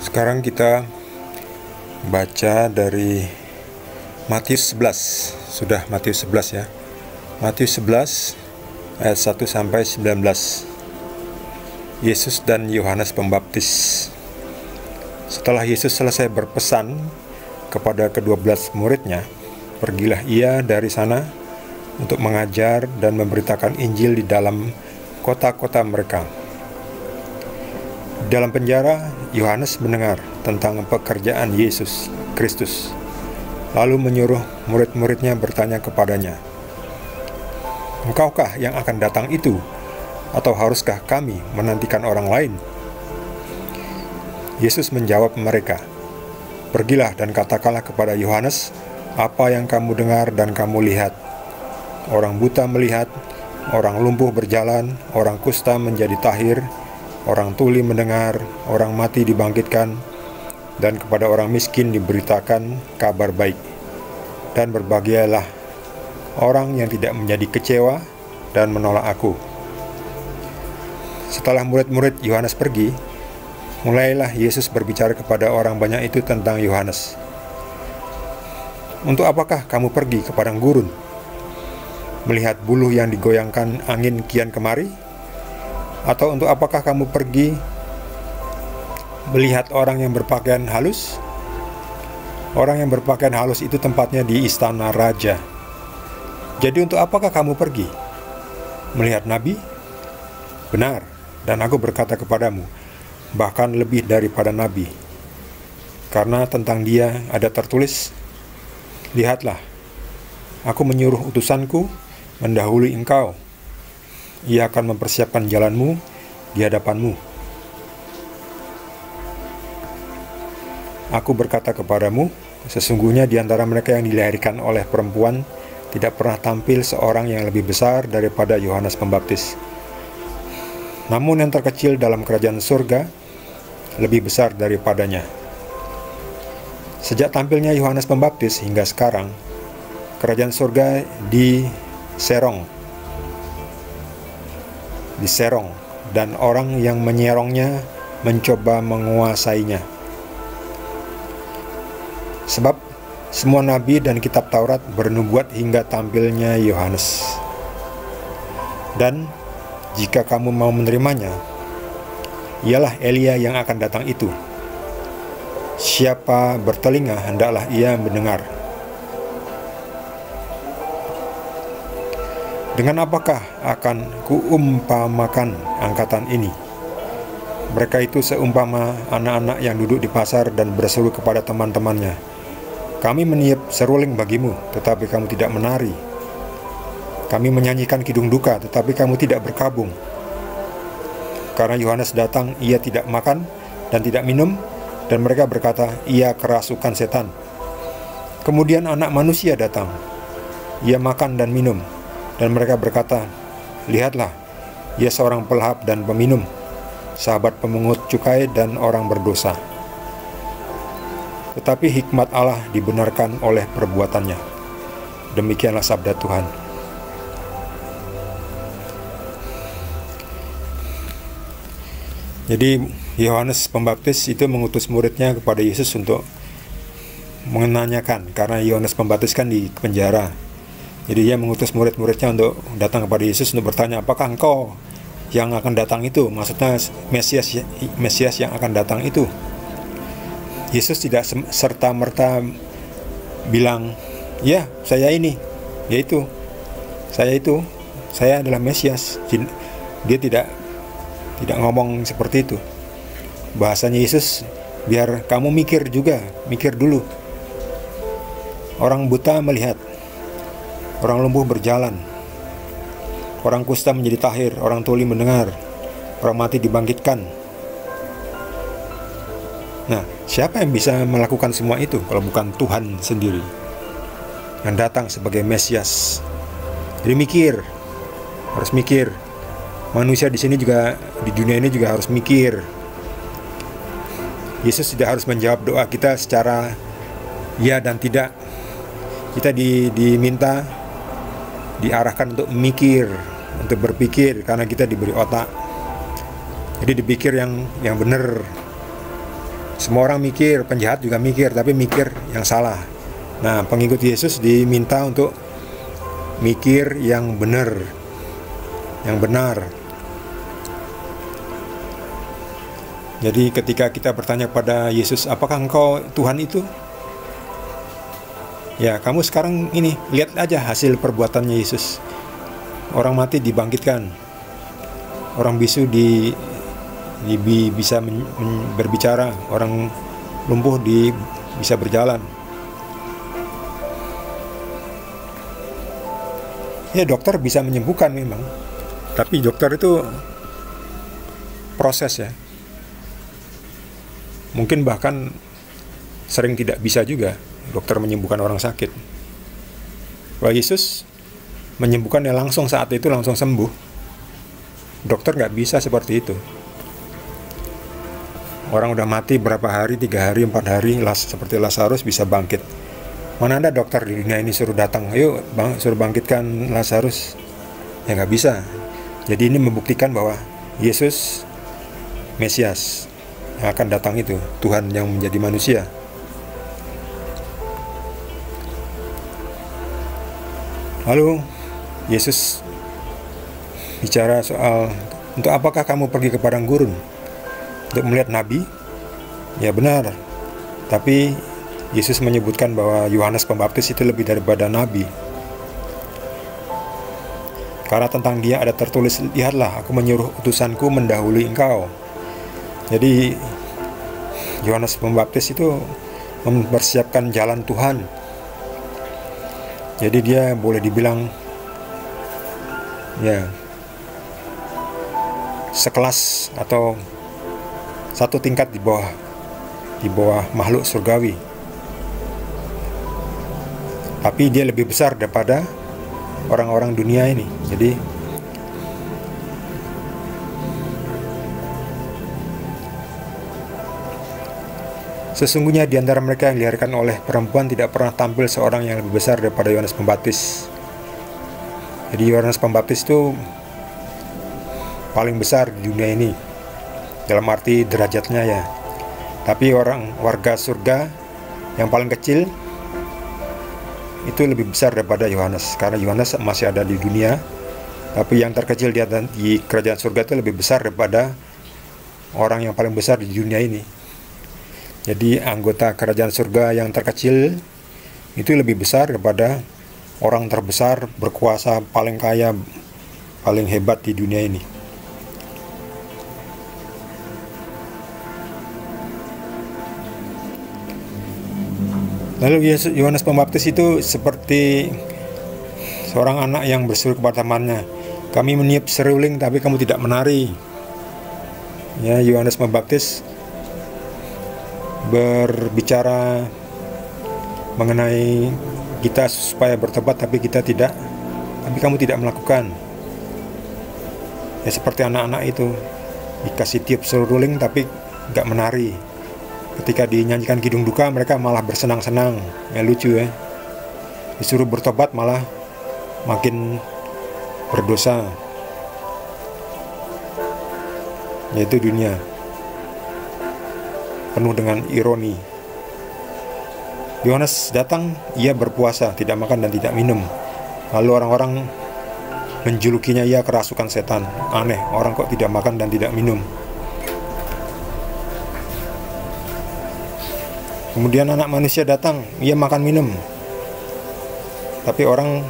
Sekarang kita baca dari Matius 11. Sudah Matius 11 ya. Matius 11 ayat 1 sampai 19. Yesus dan Yohanes Pembaptis. Setelah Yesus selesai berpesan kepada ke-12 muridnya, pergilah ia dari sana untuk mengajar dan memberitakan Injil di dalam kota-kota mereka. Di dalam penjara, Yohanes mendengar tentang pekerjaan Yesus Kristus, lalu menyuruh murid-muridnya bertanya kepadanya, "Engkaukah yang akan datang itu, atau haruskah kami menantikan orang lain?" Yesus menjawab mereka, "Pergilah dan katakanlah kepada Yohanes apa yang kamu dengar dan kamu lihat. Orang buta melihat, orang lumpuh berjalan, orang kusta menjadi tahir, orang tuli mendengar, orang mati dibangkitkan, dan kepada orang miskin diberitakan kabar baik. Dan berbahagialah orang yang tidak menjadi kecewa dan menolak aku." Setelah murid-murid Yohanes pergi, mulailah Yesus berbicara kepada orang banyak itu tentang Yohanes. "Untuk apakah kamu pergi ke padang gurun? Melihat buluh yang digoyangkan angin kian kemari? Atau untuk apakah kamu pergi melihat orang yang berpakaian halus? Orang yang berpakaian halus itu tempatnya di istana raja. Jadi untuk apakah kamu pergi? Melihat nabi? Benar, dan aku berkata kepadamu, bahkan lebih daripada nabi. Karena tentang dia ada tertulis, 'Lihatlah, aku menyuruh utusanku mendahului engkau. Ia akan mempersiapkan jalanmu di hadapanmu.' Aku berkata kepadamu, sesungguhnya di antara mereka yang dilahirkan oleh perempuan tidak pernah tampil seorang yang lebih besar daripada Yohanes Pembaptis. Namun yang terkecil dalam kerajaan surga lebih besar daripadanya. Sejak tampilnya Yohanes Pembaptis hingga sekarang, kerajaan surga diserong, dan orang yang menyerongnya mencoba menguasainya. Sebab semua nabi dan kitab Taurat bernubuat hingga tampilnya Yohanes. Dan jika kamu mau menerimanya, ialah Elia yang akan datang itu. Siapa bertelinga hendaklah ia mendengar." Dengan apakah akan kuumpamakan angkatan ini? Mereka itu seumpama anak-anak yang duduk di pasar dan berseru kepada teman-temannya, "Kami meniup seruling bagimu, tetapi kamu tidak menari. Kami menyanyikan kidung duka, tetapi kamu tidak berkabung. Karena Yohanes datang, ia tidak makan dan tidak minum, dan mereka berkata, ia kerasukan setan. Kemudian anak manusia datang, ia makan dan minum, dan mereka berkata, lihatlah, ia seorang pelahap dan peminum, sahabat pemungut cukai dan orang berdosa. Tetapi hikmat Allah dibenarkan oleh perbuatannya." Demikianlah sabda Tuhan. Jadi Yohanes Pembaptis itu mengutus muridnya kepada Yesus untuk menanyakan, karena Yohanes Pembaptis kan di penjara. Jadi dia mengutus murid-muridnya untuk datang kepada Yesus untuk bertanya, apakah engkau yang akan datang itu? Maksudnya Mesias yang akan datang itu. Yesus tidak serta-merta bilang, ya saya ini, yaitu saya adalah Mesias. Dia tidak ngomong seperti itu. Bahasanya Yesus, biar kamu mikir dulu. Orang buta melihat, orang lumpuh berjalan, orang kusta menjadi tahir, orang tuli mendengar, orang mati dibangkitkan. Nah, siapa yang bisa melakukan semua itu kalau bukan Tuhan sendiri yang datang sebagai Mesias? Jadi harus mikir. Manusia di sini juga, di dunia ini juga harus mikir. Yesus tidak harus menjawab doa kita secara ya dan tidak. Kita diminta, diarahkan untuk mikir, untuk berpikir, karena kita diberi otak. Jadi dipikir yang benar. Semua orang mikir, penjahat juga mikir, tapi mikir yang salah. Nah, pengikut Yesus diminta untuk mikir yang benar, yang benar. Jadi ketika kita bertanya pada Yesus, apakah engkau Tuhan itu? Ya, kamu sekarang ini, lihat aja hasil perbuatannya Yesus. Orang mati dibangkitkan, orang bisu bisa berbicara, orang lumpuh bisa berjalan. Ya, dokter bisa menyembuhkan memang, tapi dokter itu proses ya. Mungkin bahkan sering tidak bisa juga dokter menyembuhkan orang sakit. Kalau Yesus menyembuhkannya langsung saat itu, langsung sembuh. Dokter nggak bisa seperti itu. Orang udah mati berapa hari, 3 hari, 4 hari, seperti Lazarus bisa bangkit. Mana ada dokter di dunia ini suruh datang, ayo suruh bangkitkan Lazarus. Ya nggak bisa. Jadi ini membuktikan bahwa Yesus Mesias yang akan datang itu, Tuhan yang menjadi manusia. Lalu Yesus bicara soal, untuk apakah kamu pergi ke padang gurun? Untuk melihat nabi? Ya benar. Tapi Yesus menyebutkan bahwa Yohanes Pembaptis itu lebih daripada nabi. Karena tentang dia ada tertulis, lihatlah aku menyuruh utusanku mendahului engkau. Jadi Yohanes Pembaptis itu mempersiapkan jalan Tuhan. Jadi dia boleh dibilang ya sekelas atau satu tingkat di bawah makhluk surgawi. Tapi dia lebih besar daripada orang-orang dunia ini. Jadi sesungguhnya di antara mereka yang dilahirkan oleh perempuan tidak pernah tampil seorang yang lebih besar daripada Yohanes Pembaptis. Jadi Yohanes Pembaptis itu paling besar di dunia ini, dalam arti derajatnya ya. Tapi warga surga yang paling kecil itu lebih besar daripada Yohanes, karena Yohanes masih ada di dunia, tapi yang terkecil di kerajaan surga itu lebih besar daripada orang yang paling besar di dunia ini. Jadi anggota kerajaan surga yang terkecil itu lebih besar daripada orang terbesar, berkuasa, paling kaya, paling hebat di dunia ini. Lalu Yohanes Pembaptis itu seperti seorang anak yang berseru kepada temannya, kami meniup seruling tapi kamu tidak menari. Ya, Yohanes Pembaptis berbicara mengenai kita supaya bertobat, tapi kamu tidak melakukan. Ya, seperti anak-anak itu dikasih tiup seruling tapi nggak menari. Ketika dinyanyikan kidung duka, mereka malah bersenang-senang. Ya, lucu ya. Disuruh bertobat malah makin berdosa. Yaitu dunia penuh dengan ironi. Yohanes datang, ia berpuasa, tidak makan dan tidak minum. Lalu orang-orang menjulukinya ia kerasukan setan. Aneh, orang kok tidak makan dan tidak minum. Kemudian anak manusia datang, ia makan minum. Tapi orang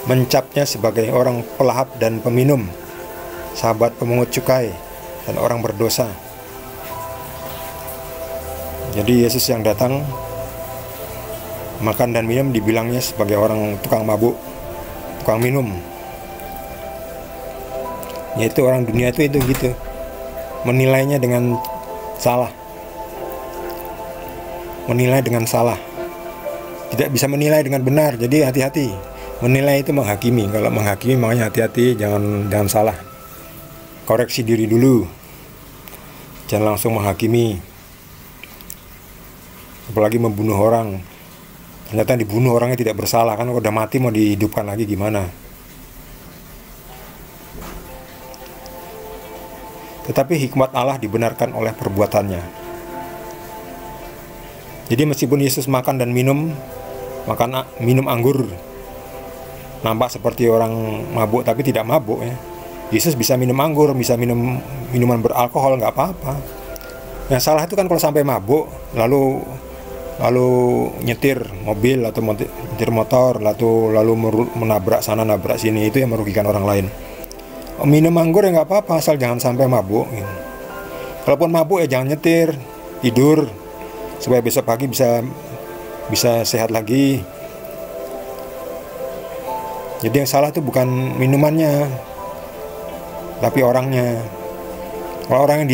mencapnya sebagai orang pelahap dan peminum, sahabat pemungut cukai, dan orang berdosa. Jadi Yesus yang datang makan dan minum dibilangnya sebagai orang tukang mabuk, tukang minum. Yaitu orang dunia itu gitu, menilainya dengan salah. Menilai dengan salah, tidak bisa menilai dengan benar. Jadi hati-hati, menilai itu menghakimi. Kalau menghakimi makanya hati-hati, jangan salah. Koreksi diri dulu, jangan langsung menghakimi. Apalagi membunuh orang, ternyata dibunuh orangnya tidak bersalah, kan udah mati mau dihidupkan lagi gimana. Tetapi hikmat Allah dibenarkan oleh perbuatannya. Jadi meskipun Yesus makan dan minum anggur, nampak seperti orang mabuk tapi tidak mabuk ya. Yesus bisa minum anggur, bisa minum minuman beralkohol, nggak apa-apa. Yang salah itu kan kalau sampai mabuk, lalu nyetir mobil atau nyetir motor, lalu menabrak sana nabrak sini, itu yang merugikan orang lain. Minum anggur ya nggak apa-apa, asal jangan sampai mabuk. Kalaupun mabuk ya jangan nyetir, tidur supaya besok pagi bisa sehat lagi. Jadi yang salah itu bukan minumannya, tapi orangnya. Kalau orang yang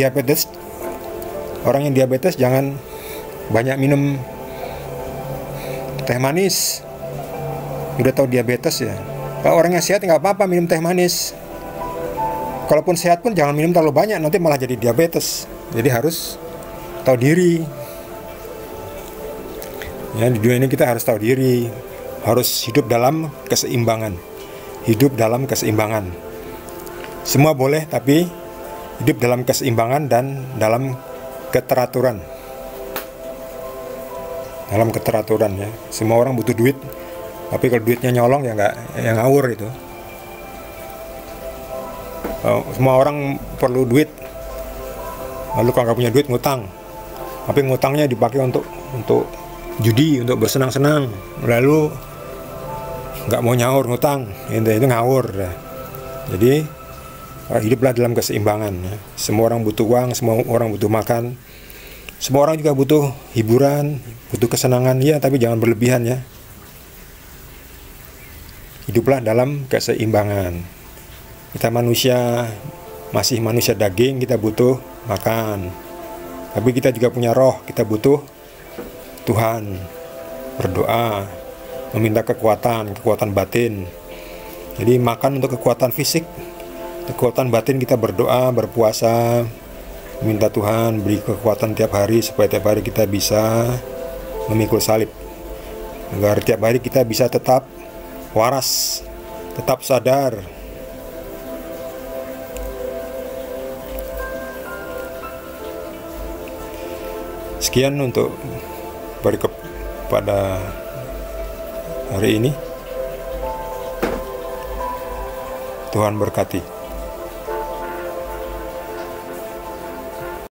diabetes jangan banyak minum teh manis. Udah tahu diabetes ya. Kalau orang yang sehat nggak apa-apa minum teh manis. Kalaupun sehat pun jangan minum terlalu banyak, nanti malah jadi diabetes. Jadi harus tahu diri. Ya, di dunia ini kita harus tahu diri, harus hidup dalam keseimbangan. Hidup dalam keseimbangan. Semua boleh, tapi hidup dalam keseimbangan dan dalam keteraturan. Dalam keteraturan ya. Semua orang butuh duit, tapi kalau duitnya nyolong ya yang ngawur itu. Semua orang perlu duit, lalu kalau nggak punya duit ngutang, tapi ngutangnya dipakai untuk judi, untuk bersenang-senang, lalu nggak mau nyaur ngutang, itu ngawur. Jadi hiduplah dalam keseimbangan ya. Semua orang butuh uang, semua orang butuh makan, semua orang juga butuh hiburan, butuh kesenangan ya, tapi jangan berlebihan ya. Hiduplah dalam keseimbangan. Kita masih manusia daging, kita butuh makan, tapi kita juga punya roh, kita butuh Tuhan, berdoa, meminta kekuatan batin. Jadi makan untuk kekuatan fisik, kekuatan batin kita berdoa, berpuasa, minta Tuhan beri kekuatan tiap hari supaya tiap hari kita bisa memikul salib, agar tiap hari kita bisa tetap waras, tetap sadar. Sekian untuk pada hari ini. Tuhan berkati.